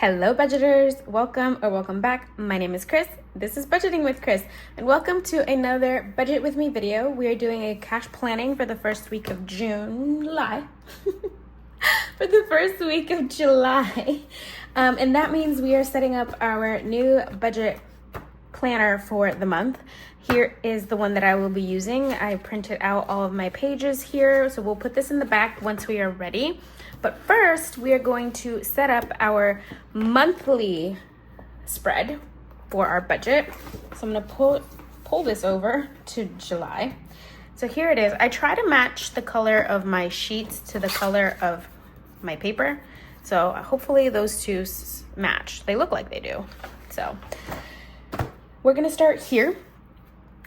Hello budgeters, welcome back. My name is Chris. This is Budgeting with Chris and welcome to another Budget with Me video. We are doing a cash planning for the first week of July. For the first week of July. And that means we are setting up our new budget planner for the month. Here is the one that I will be using. I printed out all of my pages here, so we'll put this in the back once we are ready. But first, we are going to set up our monthly spread for our budget. So I'm gonna pull this over to July. So here it is. I try to match the color of my sheets to the color of my paper. So hopefully those two match. They look like they do. So we're gonna start here.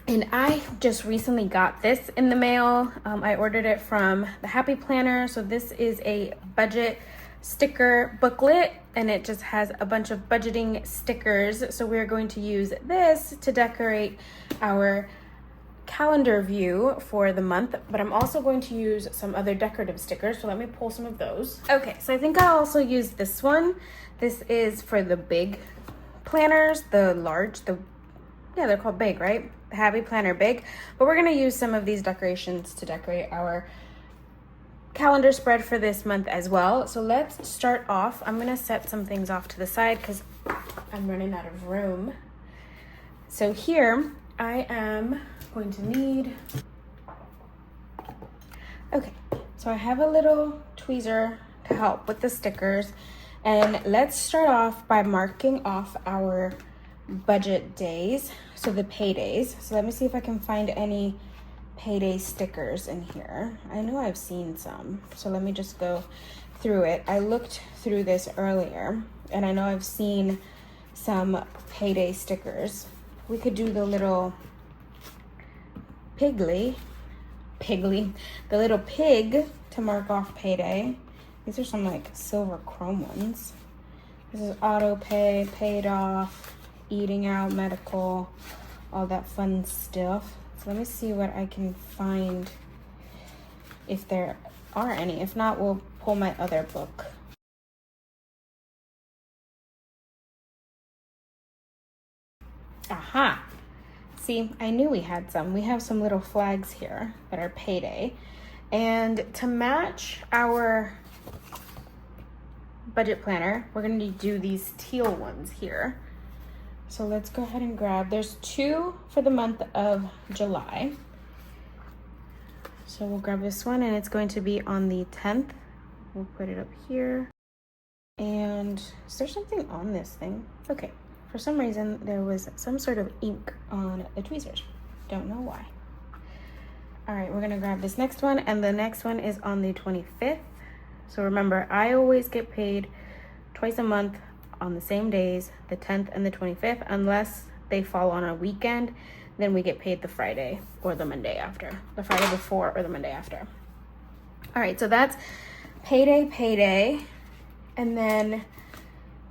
And I just recently got this in the mail. I ordered it from the Happy Planner. So this is a budget sticker booklet and it just has a bunch of budgeting stickers. So we're going to use this to decorate our calendar view for the month, but I'm also going to use some other decorative stickers. So let me pull some of those. Okay, so I think I'll also use this one. This is for the big planners, the large, yeah, they're called big, right? Happy Planner Big. But we're gonna use some of these decorations to decorate our calendar spread for this month as well. So let's start off. I'm gonna set some things off to the side because I'm running out of room. So here I am going to need, okay, so I have a little tweezer to help with the stickers. And let's start off by marking off our budget days, so the paydays. So let me see if I can find any payday stickers in here. I know I've seen some, so let me just go through it. I looked through this earlier and I know I've seen some payday stickers. We could do the little the little pig to mark off payday. These are some like silver chrome ones. This is auto pay, paid off, eating out, medical, all that fun stuff. So let me see what I can find, if there are any. If not, we'll pull my other book. Aha! See, I knew we had some. We have some little flags here that are payday. And to match our budget planner, we're gonna do these teal ones here. So let's go ahead and grab, there's two for the month of July. So we'll grab this one and it's going to be on the 10th. We'll put it up here. And is there something on this thing? Okay, for some reason there was some sort of ink on the tweezers. Don't know why. All right, we're gonna grab this next one and the next one is on the 25th. So remember, I always get paid twice a month on the same days, the 10th and the 25th, unless they fall on a weekend, then we get paid the Friday or the Monday after, the Friday before or the Monday after. All right, so that's payday. And then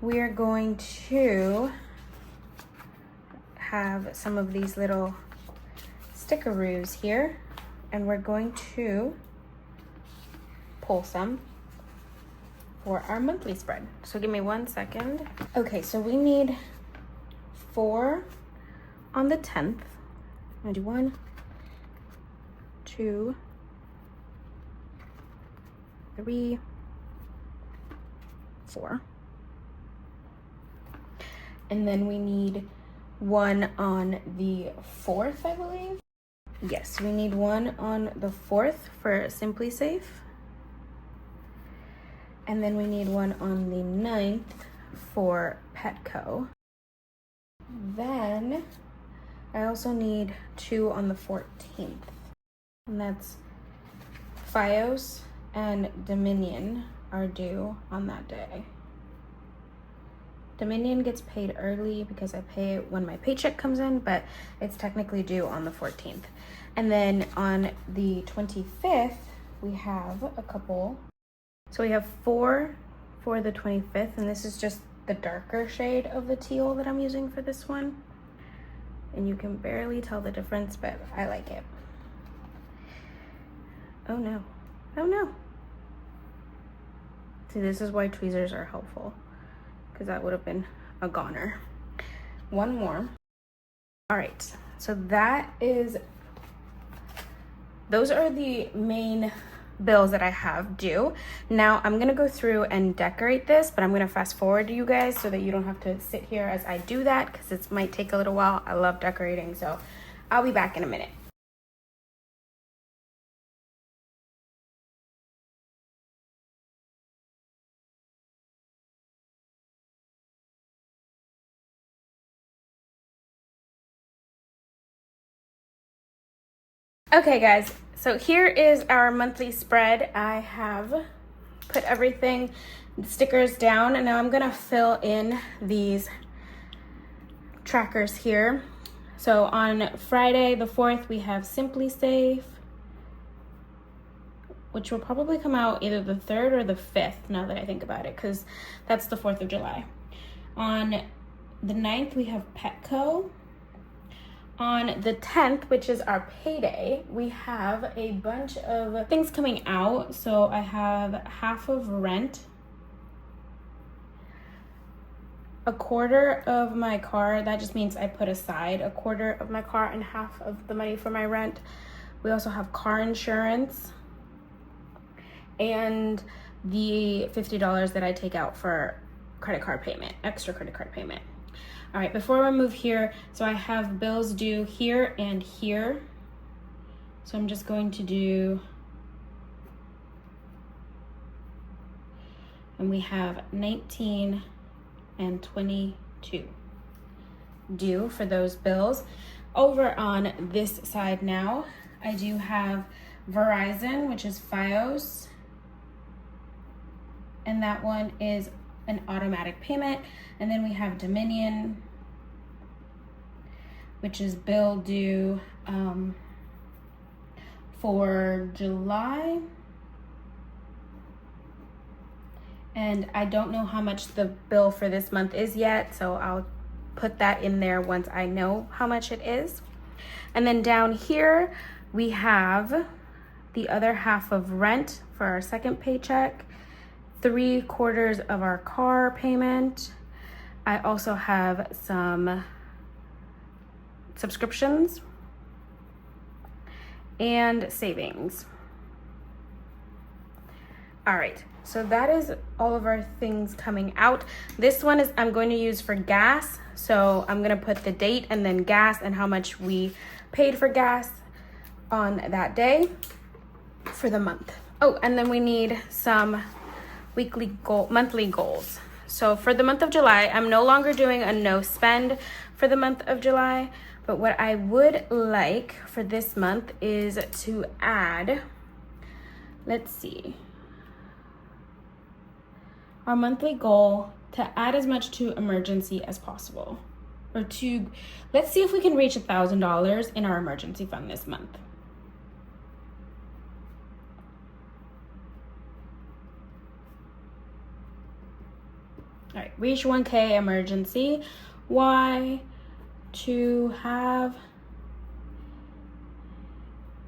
we are going to have some of these little stickeroos here, and we're going to pull some for our monthly spread. So give me 1 second. Okay, so we need 4 on the 10th. I'm gonna do 1, 2, 3, 4. And then we need 1 on the 4th, I believe. Yes, we need 1 on the 4th for Simply Safe. And then we need 1 on the 9th for Petco. Then I also need 2 on the 14th. And that's Fios and Dominion are due on that day. Dominion gets paid early because I pay it when my paycheck comes in, but it's technically due on the 14th. And then on the 25th, we have a couple. So we have 4 for the 25th, and this is just the darker shade of the teal that I'm using for this one. And you can barely tell the difference, but I like it. Oh no, oh no. See, this is why tweezers are helpful, because that would have been a goner. One more. All right, so those are the main bills that I have due. Now I'm gonna go through and decorate this, but I'm gonna fast forward to you guys so that you don't have to sit here as I do that, because it might take a little while. I love decorating, so I'll be back in a minute. Okay guys, so here is our monthly spread. I have put everything, the stickers down, and now I'm gonna fill in these trackers here. So on Friday the 4th, we have Simply Safe, which will probably come out either the 3rd or the 5th, now that I think about it, because that's the 4th of July. On the 9th, we have Petco. On the 10th, which is our payday, we have a bunch of things coming out. So I have half of rent, a quarter of my car. That just means I put aside a quarter of my car and half of the money for my rent. We also have car insurance and the $50 that I take out for credit card payment, extra credit card payment. All right, before I move here, so I have bills due here and here. So I'm just going to do, and we have 19 and 22 due for those bills. Over on this side now, I do have Verizon, which is Fios, and that one is an automatic payment. And then we have Dominion, which is bill due for July. And I don't know how much the bill for this month is yet, so I'll put that in there once I know how much it is. And then down here, we have the other half of rent for our second paycheck, 3/4 of our car payment. I also have some subscriptions and savings. All right, so that is all of our things coming out. This one is I'm going to use for gas. So I'm gonna put the date and then gas and how much we paid for gas on that day for the month. Oh, and then we need some monthly goals. So for the month of July, I'm no longer doing a no spend for the month of July, but what I would like for this month is to add, let's see, our monthly goal to add as much to emergency as possible, or let's see if we can reach $1,000 in our emergency fund this month. All right, reach 1K emergency. Why? To have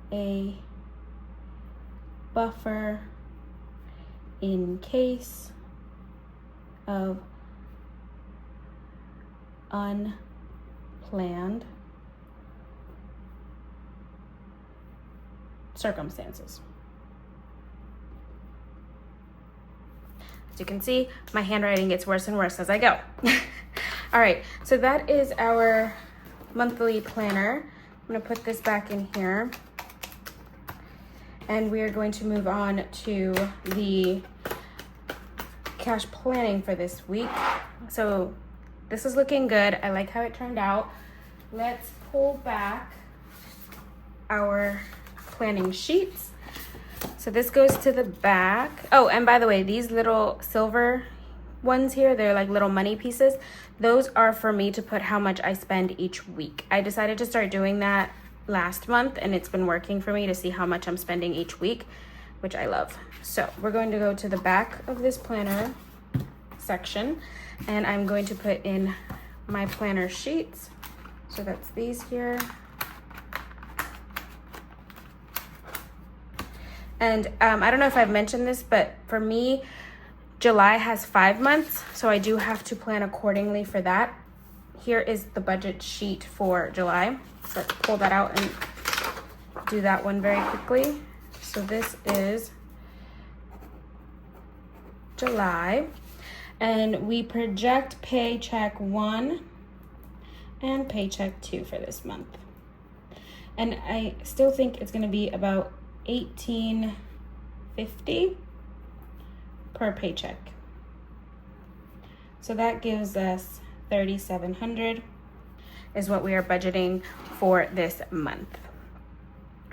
a buffer in case of unplanned circumstances. As you can see, my handwriting gets worse and worse as I go. All right, so that is our monthly planner. I'm gonna put this back in here. And we are going to move on to the cash planning for this week. So this is looking good. I like how it turned out. Let's pull back our planning sheets. So this goes to the back. Oh, and by the way, these little silver ones here, they're like little money pieces. Those are for me to put how much I spend each week. I decided to start doing that last month and it's been working for me to see how much I'm spending each week, which I love. So we're going to go to the back of this planner section and I'm going to put in my planner sheets. So that's these here. And I don't know if I've mentioned this, but for me, July has 5 months, so I do have to plan accordingly for that. Here is the budget sheet for July. So let's pull that out and do that one very quickly. So this is July, and we project paycheck 1 and paycheck 2 for this month. And I still think it's gonna be about $18.50 per paycheck. So that gives us $3,700 is what we are budgeting for this month.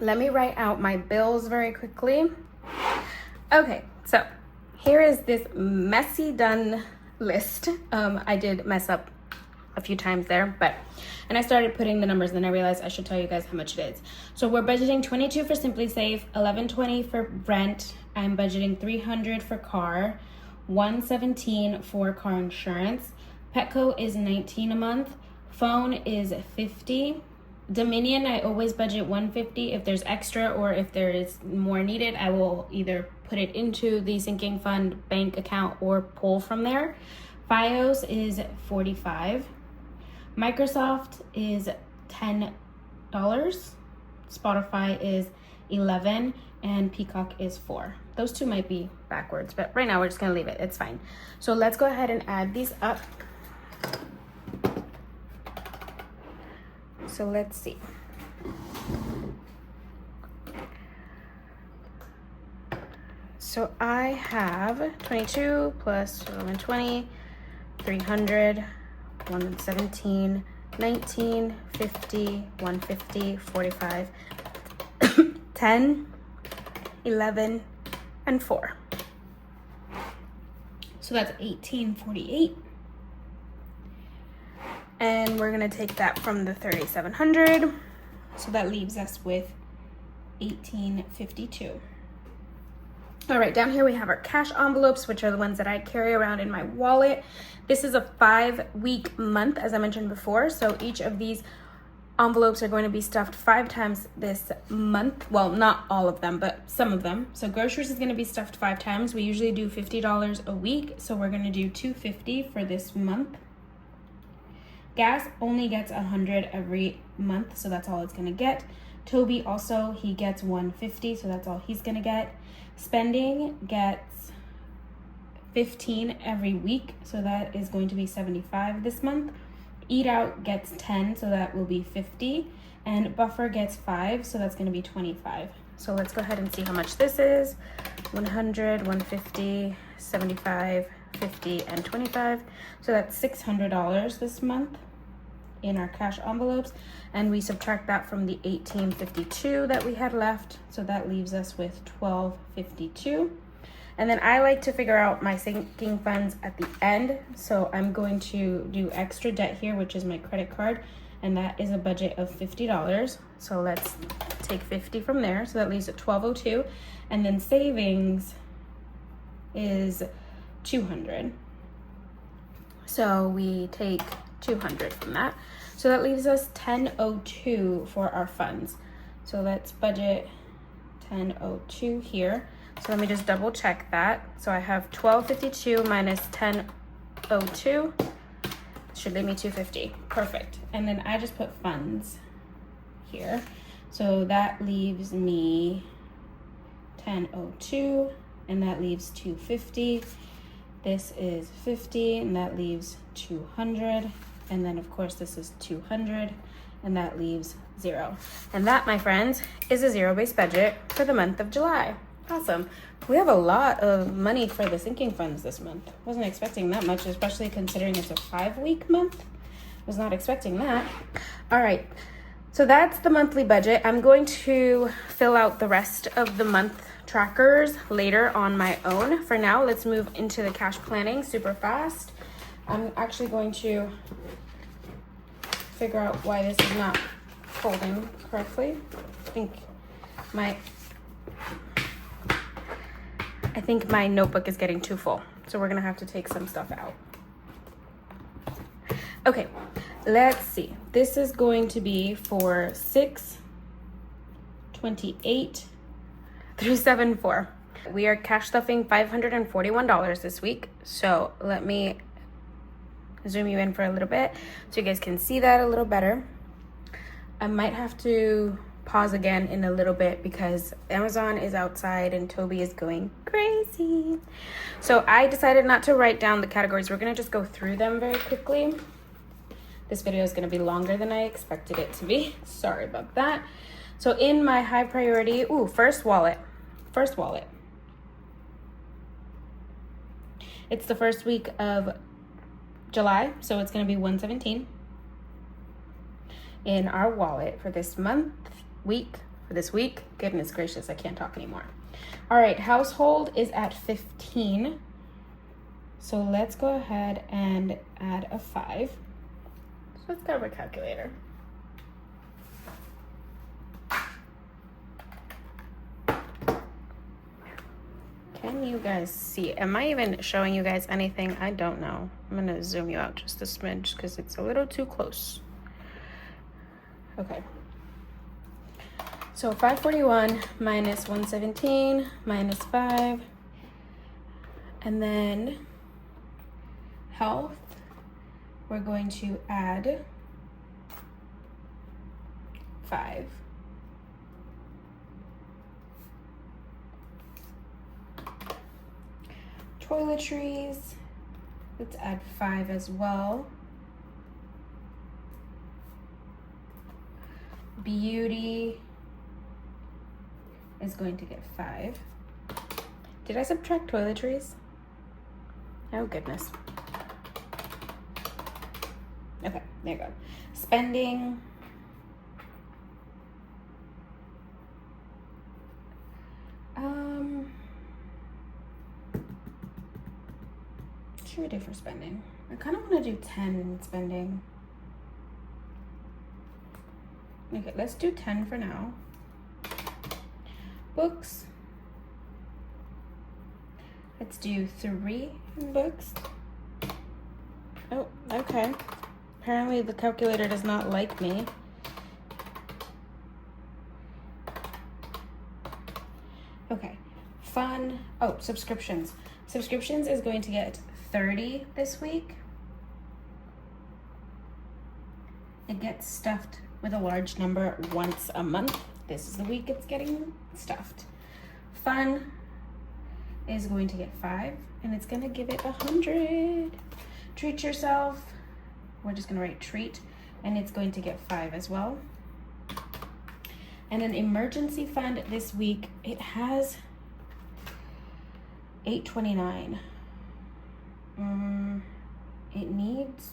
Let me write out my bills very quickly. Okay, so here is this messy done list. I did mess up a few times there, and I started putting the numbers, and then I realized I should tell you guys how much it is. So we're budgeting $22 for Simply Safe, $11.20 for rent. I'm budgeting $300 for car, $117 for car insurance. Petco is $19 a month. Phone is $50. Dominion, I always budget $150. If there's extra or if there is more needed, I will either put it into the sinking fund bank account or pull from there. FiOS is $45. Microsoft is $10. Spotify is $11, and Peacock is $4. Those two might be backwards, but right now we're just gonna leave it. It's fine. So let's go ahead and add these up. So let's see. So I have 22 plus 1120, 300, 117, 19, 50, 150, 45, 10, 11, and 4. So that's 1848. And we're gonna take that from the 3,700. So that leaves us with 1852. All right, down here we have our cash envelopes, which are the ones that I carry around in my wallet. This is a 5-week month, as I mentioned before. So each of these envelopes are going to be stuffed 5 times this month. Well, not all of them, but some of them. So groceries is gonna be stuffed 5 times. We usually do $50 a week. So we're gonna do $250 for this month. Gas only gets $100 every month, so that's all it's gonna get. Toby also, he gets $150, so that's all he's gonna get. Spending gets $15 every week, so that is going to be $75 this month. Eat out gets $10, so that will be $50. And buffer gets $5, so that's gonna be $25. So let's go ahead and see how much this is. 100, 150, 75, 50, and 25. So that's $600 this month in our cash envelopes, and we subtract that from the 1852 that we had left, so that leaves us with 1252. And then I like to figure out my sinking funds at the end, so I'm going to do extra debt here, which is my credit card, and that is a budget of $50. So let's take 50 from there, so that leaves at 1202. And then savings is 200. So we take 200 from that. So that leaves us 1002 for our funds. So let's budget 1002 here. So let me just double check that. So I have 1252 minus 1002. Should leave me 250. Perfect. And then I just put funds here. So that leaves me 1002, and that leaves 250. This is 50, and that leaves 200. And then of course this is 200, and that leaves 0. And that, my friends, is a zero-based budget for the month of July. Awesome. We have a lot of money for the sinking funds this month. Wasn't expecting that much, especially considering it's a 5-week month. Was not expecting that. All right, so that's the monthly budget. I'm going to fill out the rest of the month trackers later on my own. For now, let's move into the cash planning super fast. I'm actually going to figure out why this is not folding correctly. I think my notebook is getting too full, so we're gonna have to take some stuff out. Okay, let's see. This is going to be for 6/28 through 7/4. We are cash stuffing $541 this week. So let me zoom you in for a little bit so you guys can see that a little better. I might have to pause again in a little bit because Amazon is outside and Toby is going crazy. So I decided not to write down the categories. We're gonna just go through them very quickly. This video is gonna be longer than I expected it to be. Sorry about that. So in my high priority, first wallet. It's the first week of July, so it's gonna be $117 in our wallet for this this week. Goodness gracious, I can't talk anymore. All right, household is at 15. So let's go ahead and add a 5. So let's grab a calculator. Can you guys see? Am I even showing you guys anything? I don't know. I'm gonna zoom you out just a smidge because it's a little too close. Okay. So 541 minus 117 minus 5. And then health, we're going to add 5. Toiletries, let's add 5 as well. Beauty is going to get 5. Did I subtract toiletries? Oh goodness. Okay, there you go. Spending. What should we do for spending? I kind of want to do 10 spending. Okay, let's do 10 for now. Books. Let's do 3 in books. Oh, okay. Apparently the calculator does not like me. Okay, fun. Oh, subscriptions. Subscriptions is going to get 30 this week. It gets stuffed with a large number once a month. This is the week it's getting stuffed. Fun is going to get 5, and it's gonna give it 100. Treat yourself, we're just gonna write treat, and it's going to get 5 as well. And an emergency fund this week, it has $829. It needs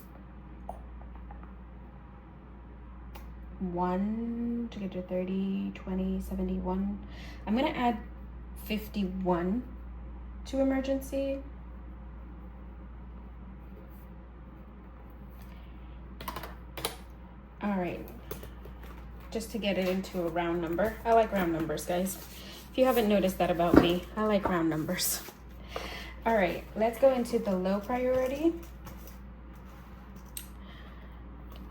1 to get to 30, 20, 71. I'm gonna add 51 to emergency. All right, just to get it into a round number. I like round numbers, guys. If you haven't noticed that about me, I like round numbers. All right, let's go into the low priority.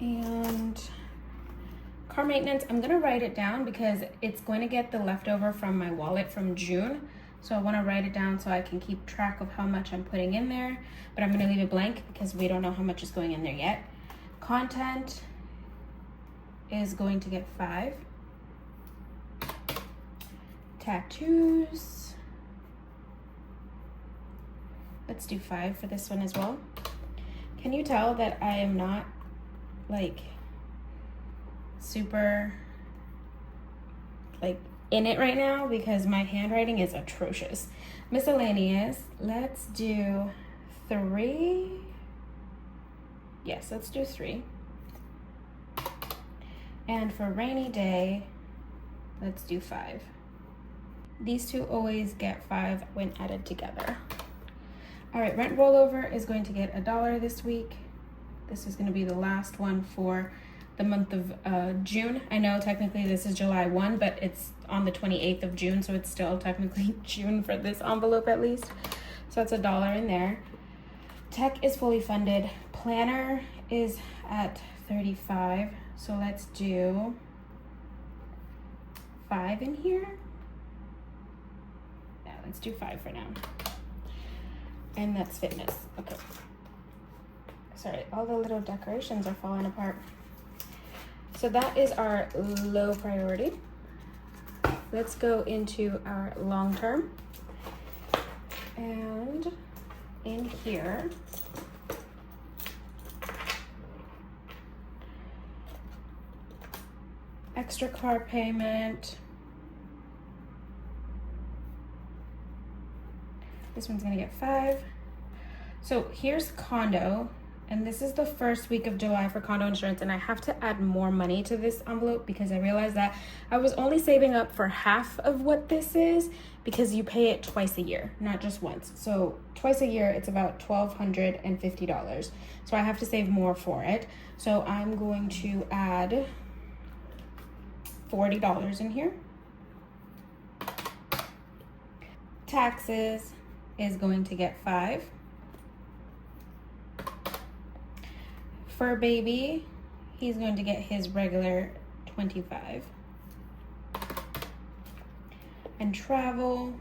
And car maintenance, I'm gonna write it down because it's going to get the leftover from my wallet from June. So I wanna write it down so I can keep track of how much I'm putting in there, but I'm gonna leave it blank because we don't know how much is going in there yet. Content is going to get 5. Tattoos, let's do 5 for this one as well. Can you tell that I am not like super like in it right now because my handwriting is atrocious. Miscellaneous, let's do 3. Yes, let's do 3. And for rainy day, let's do 5. These two always get 5 when added together. All right, rent rollover is going to get $1 this week. This is going to be the last one for the month of June. I know technically this is July 1, but it's on the 28th of June, so it's still technically June for this envelope at least. So that's $1 in there. Tech is fully funded. Planner is at 35, so let's do 5 in here. Yeah, let's Let's do 5 for now. And that's fitness. Okay. Sorry, all the little decorations are falling apart. So that is our low priority. Let's go into our long term. And in here, extra car payment. This one's gonna get 5. So here's condo, and this is the first week of July for condo insurance, and I have to add more money to this envelope because I realized that I was only saving up for half of what this is because you pay it twice a year, not just once. So twice a year, it's about $1,250. So I have to save more for it. So I'm going to add $40 in here. Taxes is going to get 5. Fur baby, he's going to get his regular 25. And travel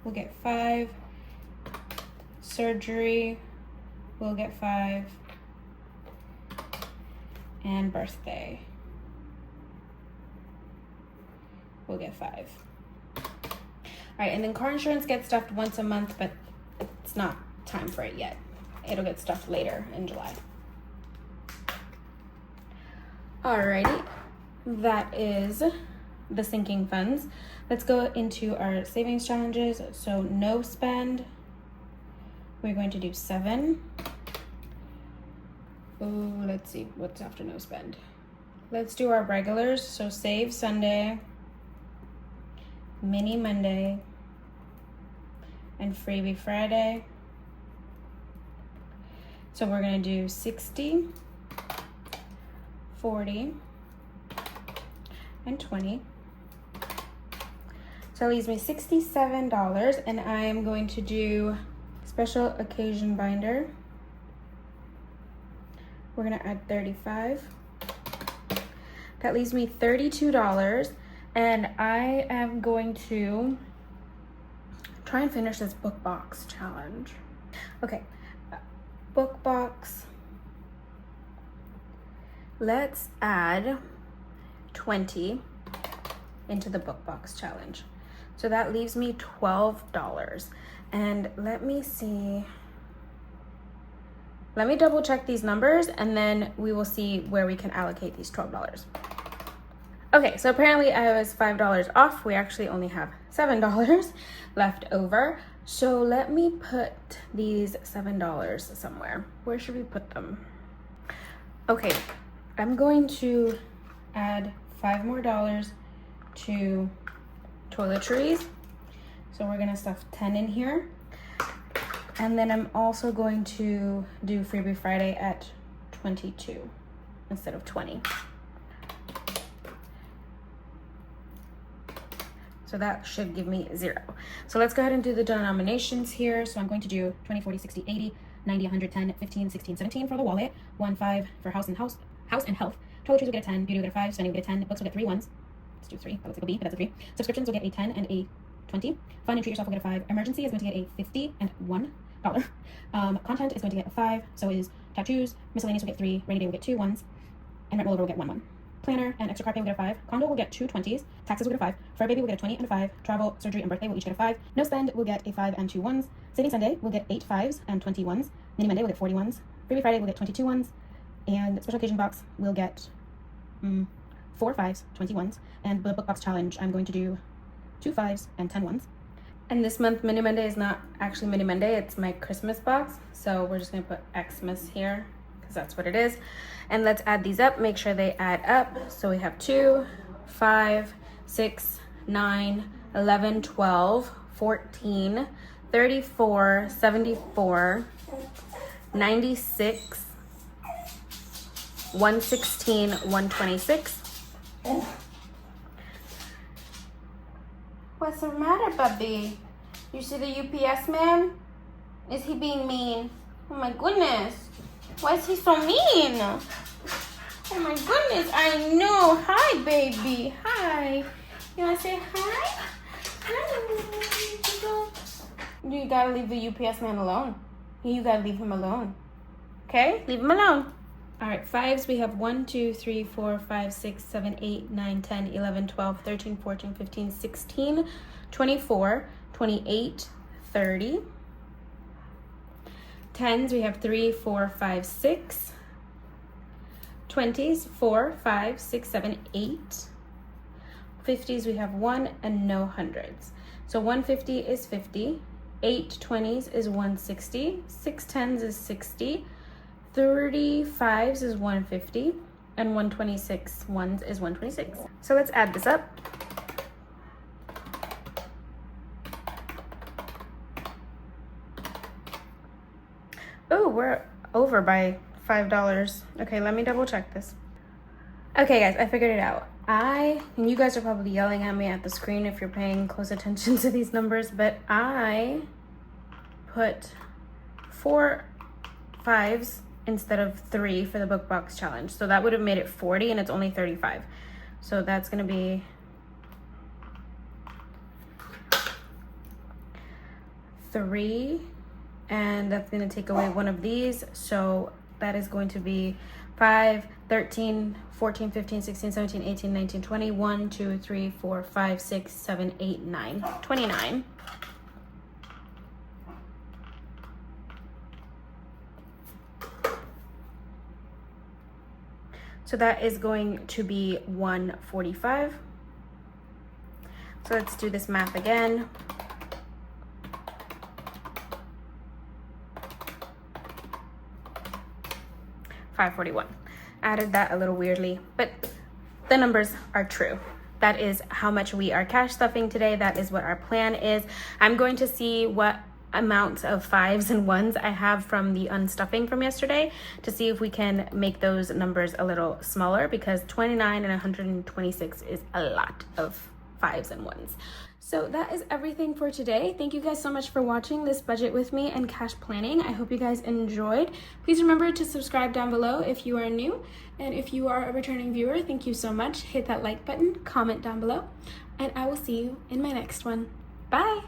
will get 5. Surgery will get 5. And birthday will get 5. All right, and then car insurance gets stuffed once a month, but it's not time for it yet. It'll get stuffed later in July. Alrighty, that is the sinking funds. Let's go into our savings challenges. So no spend, we're going to do 7. Oh, let's see, what's after no spend? Let's do our regulars. So save Sunday, mini Monday, and freebie Friday. So we're gonna do 60, 40, and 20. So that leaves me $67, and I am going to do special occasion binder. We're gonna add 35. That leaves me $32, and I am going to try and finish this book box challenge. Okay, book box. Let's add 20 into the book box challenge. So that leaves me $12. And let me see. Let me double check these numbers and then we will see where we can allocate these $12. Okay, so apparently I was $5 off. We actually only have $7 left over. So let me put these $7 somewhere. Where should we put them? Okay, I'm going to add $5 more to toiletries. So we're gonna stuff 10 in here. And then I'm also going to do freebie Friday at 22 instead of 20. So that should give me 0. So let's go ahead and do the denominations here. So I'm going to do 20, 40, 60, 80, 90, 110, 15, 16, 17 for the wallet, 1, 5 for house and health. Toiletries will get a 10, beauty will get a 5, spending will get a 10, books will get 3 ones. Let's do 3, that looks like a B, but that's a 3. Subscriptions will get a 10 and a 20. Fun and treat yourself will get a 5. Emergency is going to get a 50 and $1. Content is going to get a 5, so is tattoos. Miscellaneous will get 3, rainy day will get 2 ones, and rent rollover will get 1. Planner and extra car pay will get a 5. Condo will get 2 20s. Taxes will get a 5. Fur baby will get a 20 and a 5. Travel, surgery, and birthday will each get a 5. No spend will get a 5 and 2 ones. Saving Sunday will get 8 5s and 20 ones. Mini Monday will get 40 ones. Freebie Friday will get 22 ones. And special occasion box will get 4 5s, 20 ones. And the book box challenge, I'm going to do 2 5s and 10 ones. And this month, Mini Monday is not actually Mini Monday, it's my Christmas box. So we're just gonna put Xmas here, because that's what it is. And let's add these up, make sure they add up. So we have 2, 5, 6, 9, 11, 12, 14, 34, 74, 96, 116, 126. What's the matter, Bubby? You see the UPS man? Is he being mean? Oh my goodness. Why is he so mean? Oh my goodness, I know. Hi, baby. Hi. You wanna say hi? Hi. You gotta leave the UPS man alone. You gotta leave him alone. Okay? Leave him alone. All right, fives, we have 1, 2, 3, 4, 5, 6, 7, 8, 9, 10, 11, 12, 13, 14, 15, 16, 24, 28, 30. Tens, we have 3, 4, 5, 6. 20s, 4, 5, 6, 7, 8. 50s, we have 1 and no hundreds. So 150 is 50. 8 20s is 160. 6 10s is 60. 35s is 150. And 126 ones is 126. So let's add this up. Oh, we're over by $5. Okay, let me double check this. Okay guys, I figured it out. And you guys are probably yelling at me at the screen if you're paying close attention to these numbers, but I put 4 5s instead of 3 for the book box challenge. So that would have made it 40 and it's only 35. So that's gonna be three, and that's gonna take away one of these. So that is going to be 5, 13, 14, 15, 16, 17, 18, 19, 20, 1, 2, 3, 4, 5, 6, 7, 8, 9, 29. So that is going to be 145. So let's do this math again. $541. Added that a little weirdly, but the numbers are true. That is how much we are cash stuffing today. That is what our plan is. I'm going to see what amount of 5s and 1s I have from the unstuffing from yesterday to see if we can make those numbers a little smaller, because 29 and 126 is a lot of 5s and 1s. So that is everything for today. Thank you guys so much for watching this budget with me and cash planning. I hope you guys enjoyed. Please remember to subscribe down below if you are new, and if you are a returning viewer, thank you so much. Hit that like button, comment down below, and I will see you in my next one. Bye.